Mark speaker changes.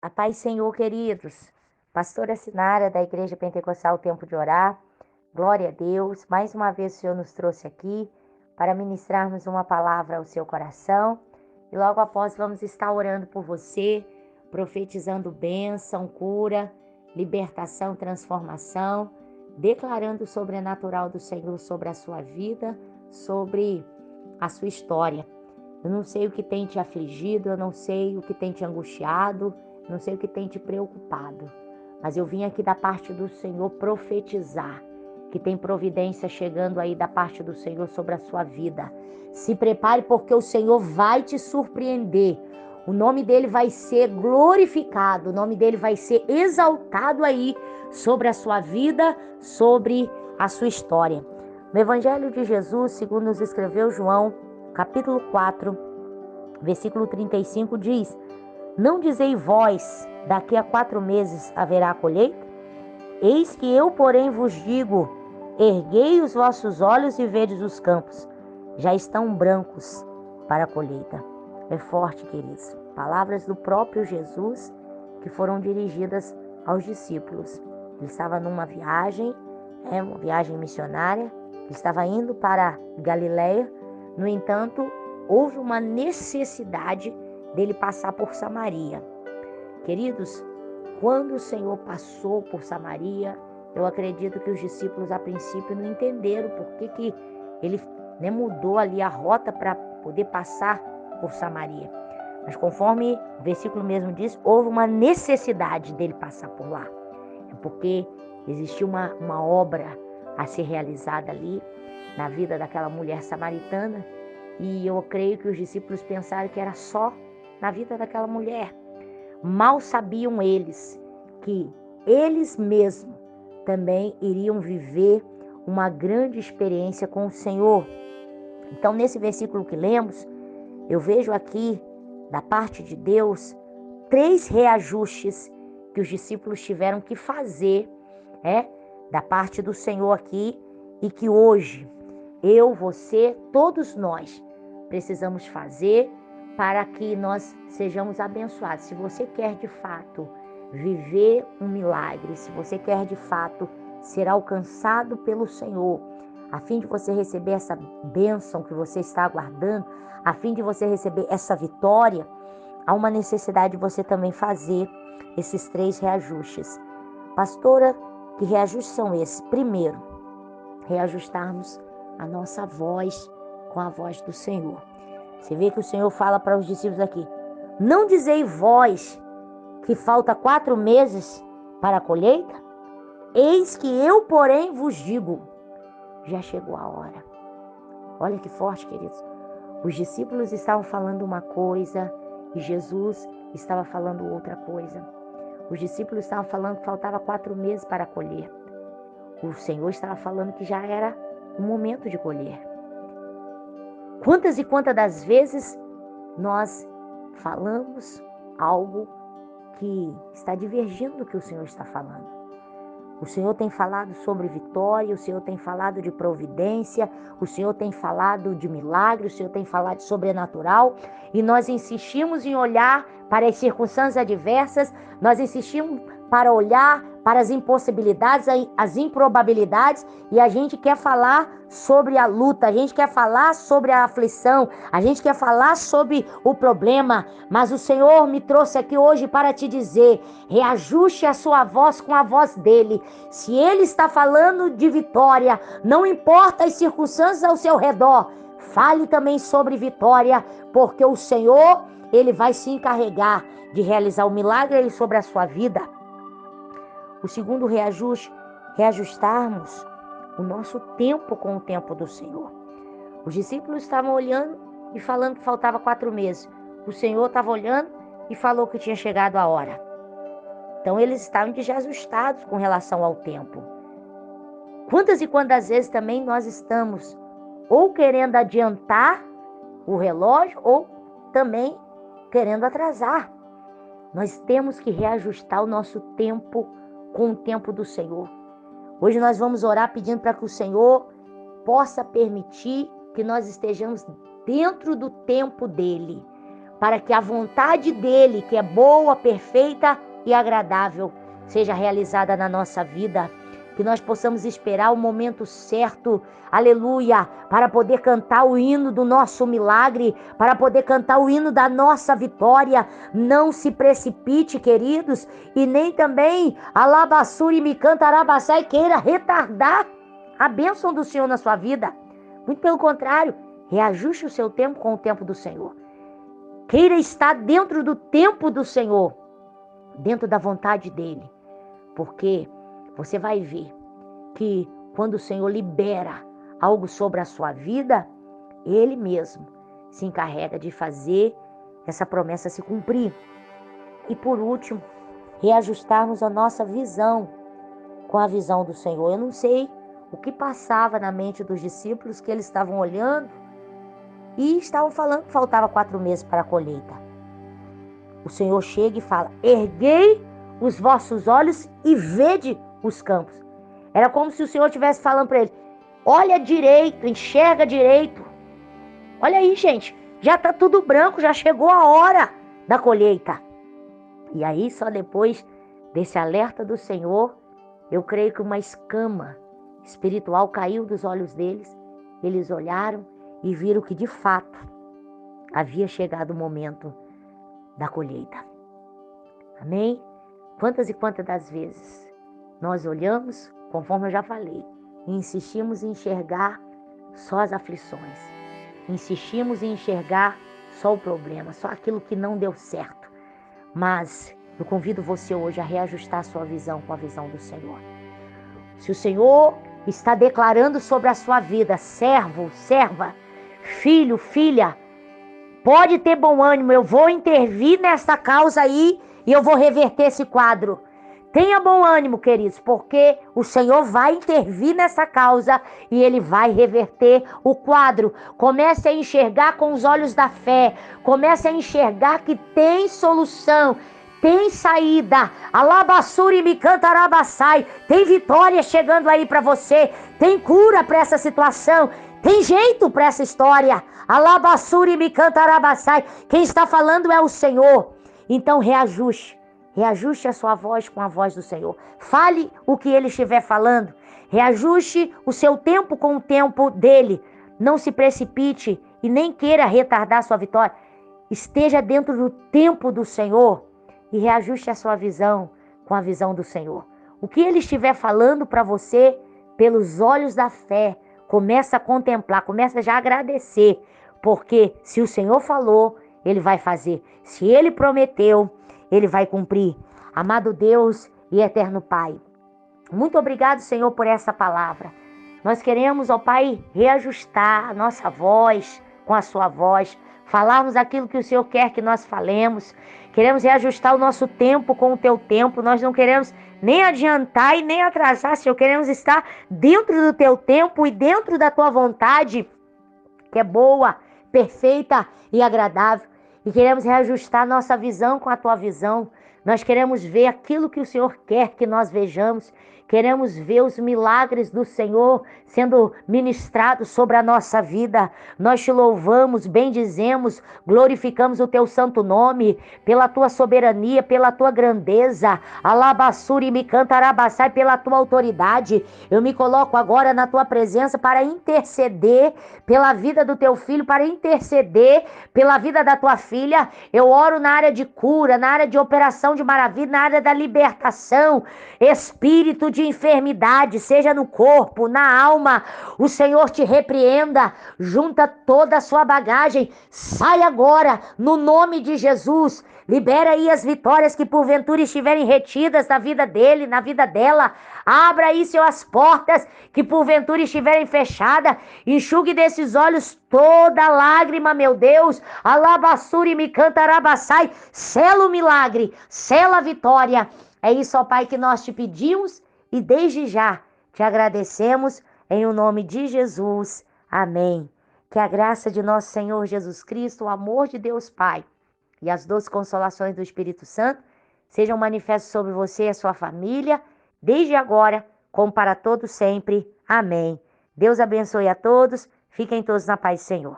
Speaker 1: A paz, Senhor, queridos. Pastora Sinara, da Igreja Pentecostal Tempo de Orar. Glória a Deus. Mais uma vez o Senhor nos trouxe aqui para ministrarmos uma palavra ao seu coração. E logo após vamos estar orando por você, profetizando bênção, cura, libertação, transformação, declarando o sobrenatural do Senhor sobre a sua vida, sobre a sua história. Eu não sei o que tem te afligido, eu não sei o que tem te angustiado, não sei o que tem te preocupado, mas eu vim aqui da parte do Senhor profetizar que tem providência chegando aí da parte do Senhor sobre a sua vida. Se prepare, porque o Senhor vai te surpreender. O nome dele vai ser glorificado, o nome dele vai ser exaltado aí sobre a sua vida, sobre a sua história. No Evangelho de Jesus, segundo nos escreveu João, capítulo 4, versículo 35, diz: Não dizei vós, daqui a 4 meses haverá colheita? Eis que eu, porém, vos digo, erguei os vossos olhos e vedes os campos, já estão brancos para a colheita. É forte, queridos. Palavras do próprio Jesus que foram dirigidas aos discípulos. Ele estava numa viagem, uma viagem missionária, ele estava indo para Galiléia. No entanto, houve uma necessidade dele passar por Samaria. Queridos, quando o Senhor passou por Samaria, eu acredito que os discípulos a princípio não entenderam por que ele mudou ali a rota para poder passar por Samaria. Mas conforme o versículo mesmo diz, houve uma necessidade dele passar por lá. É porque existia uma obra a ser realizada ali na vida daquela mulher samaritana, e eu creio que os discípulos pensaram que era só na vida daquela mulher. Mal sabiam eles que eles mesmos também iriam viver uma grande experiência com o Senhor. Então, nesse versículo que lemos, eu vejo aqui, da parte de Deus, 3 reajustes que os discípulos tiveram que fazer, da parte do Senhor aqui, e que hoje eu, você, todos nós precisamos fazer para que nós sejamos abençoados. Se você quer de fato viver um milagre, se você quer de fato ser alcançado pelo Senhor, a fim de você receber essa bênção que você está aguardando, a fim de você receber essa vitória, há uma necessidade de você também fazer esses 3 reajustes. Pastora, que reajustes são esses? Primeiro, reajustarmos a nossa voz com a voz do Senhor. Você vê que o Senhor fala para os discípulos aqui: Não dizei vós que falta 4 meses para a colheita? Eis que eu, porém, vos digo, já chegou a hora. Olha que forte, queridos. Os discípulos estavam falando uma coisa e Jesus estava falando outra coisa. Os discípulos estavam falando que faltava 4 meses para colher. O Senhor estava falando que já era o momento de colher. Quantas e quantas das vezes nós falamos algo que está divergindo do que o Senhor está falando? O Senhor tem falado sobre vitória, o Senhor tem falado de providência, o Senhor tem falado de milagre, o Senhor tem falado de sobrenatural, e nós insistimos em olhar para as circunstâncias adversas, nós insistimos para olhar para as impossibilidades, as improbabilidades, e a gente quer falar sobre a luta, a gente quer falar sobre a aflição, a gente quer falar sobre o problema, mas o Senhor me trouxe aqui hoje para te dizer: reajuste a sua voz com a voz dele. Se ele está falando de vitória, não importa as circunstâncias ao seu redor, fale também sobre vitória, porque o Senhor, ele vai se encarregar de realizar o milagre sobre a sua vida. O segundo reajuste, reajustarmos o nosso tempo com o tempo do Senhor. Os discípulos estavam olhando e falando que faltava 4 meses. O Senhor estava olhando e falou que tinha chegado a hora. Então eles estavam desajustados com relação ao tempo. Quantas e quantas vezes também nós estamos ou querendo adiantar o relógio ou também querendo atrasar. Nós temos que reajustar o nosso tempo com o tempo do Senhor. Hoje nós vamos orar pedindo para que o Senhor possa permitir que nós estejamos dentro do tempo dele. para que a vontade dele, que é boa, perfeita e agradável, seja realizada na nossa vida. Que nós possamos esperar o momento certo, aleluia, para poder cantar o hino do nosso milagre, para poder cantar o hino da nossa vitória. Não se precipite, queridos, e nem também alabassuri me cantarabassai queira retardar a bênção do Senhor na sua vida. Muito pelo contrário, reajuste o seu tempo com o tempo do Senhor. Queira estar dentro do tempo do Senhor, dentro da vontade dele, porque você vai ver que quando o Senhor libera algo sobre a sua vida, ele mesmo se encarrega de fazer essa promessa se cumprir. E por último, reajustarmos a nossa visão com a visão do Senhor. Eu não sei o que passava na mente dos discípulos, que eles estavam olhando e estavam falando que faltava 4 meses para a colheita. O Senhor chega e fala: erguei os vossos olhos e vede os campos. Era como se o Senhor estivesse falando para ele: olha direito, enxerga direito. Olha aí, gente, já está tudo branco, já chegou a hora da colheita. E aí, só depois desse alerta do Senhor, eu creio que uma escama espiritual caiu dos olhos deles. Eles olharam e viram que de fato havia chegado o momento da colheita. Amém? Quantas e quantas das vezes nós olhamos, conforme eu já falei, e insistimos em enxergar só as aflições, insistimos em enxergar só o problema, só aquilo que não deu certo. Mas eu convido você hoje a reajustar a sua visão com a visão do Senhor. Se o Senhor está declarando sobre a sua vida: servo, serva, filho, filha, pode ter bom ânimo, eu vou intervir nessa causa aí e eu vou reverter esse quadro. Tenha bom ânimo, queridos, porque o Senhor vai intervir nessa causa e Ele vai reverter o quadro. Comece a enxergar com os olhos da fé. Comece a enxergar que tem solução, tem saída. Alabassuri me cantarabassai. Tem vitória chegando aí para você. Tem cura para essa situação. Tem jeito para essa história. Alabassuri me cantarabassai. Quem está falando é o Senhor. Então reajuste. Reajuste a sua voz com a voz do Senhor. Fale o que Ele estiver falando. Reajuste o seu tempo com o tempo dEle. Não se precipite e nem queira retardar a sua vitória. Esteja dentro do tempo do Senhor e reajuste a sua visão com a visão do Senhor. O que Ele estiver falando para você, pelos olhos da fé, começa a contemplar, começa já a agradecer. Porque se o Senhor falou, Ele vai fazer. Se Ele prometeu, Ele vai cumprir. Amado Deus e eterno Pai, muito obrigado, Senhor, por essa palavra. Nós queremos, ó Pai, reajustar a nossa voz com a sua voz, falarmos aquilo que o Senhor quer que nós falemos. Queremos reajustar o nosso tempo com o teu tempo. Nós não queremos nem adiantar e nem atrasar, Senhor. Queremos estar dentro do teu tempo e dentro da tua vontade, que é boa, perfeita e agradável. E queremos reajustar nossa visão com a tua visão. Nós queremos ver aquilo que o Senhor quer que nós vejamos. Queremos ver os milagres do Senhor sendo ministrados sobre a nossa vida. Nós te louvamos, bendizemos, glorificamos o teu santo nome, pela tua soberania, pela tua grandeza. Alabassuri me cantarabassai, pela tua autoridade. Eu me coloco agora na tua presença para interceder pela vida do teu filho, para interceder pela vida da tua filha. Eu oro na área de cura, na área de operação de maravilha, na área da libertação. Espírito de enfermidade, seja no corpo, na alma, o Senhor te repreenda. Junta toda a sua bagagem, sai agora no nome de Jesus. Libera aí as vitórias que porventura estiverem retidas na vida dele, na vida dela. Abra aí, Senhor, as portas que porventura estiverem fechadas. Enxugue desses olhos toda lágrima, meu Deus. Alabassuri me cantarabassai. Sela o milagre, sela a vitória. É isso, ó Pai, que nós te pedimos e desde já te agradecemos em o nome de Jesus. Amém. Que a graça de nosso Senhor Jesus Cristo, o amor de Deus Pai e as doces consolações do Espírito Santo sejam manifestos sobre você e a sua família, desde agora, como para todos sempre. Amém. Deus abençoe a todos. Fiquem todos na paz do Senhor.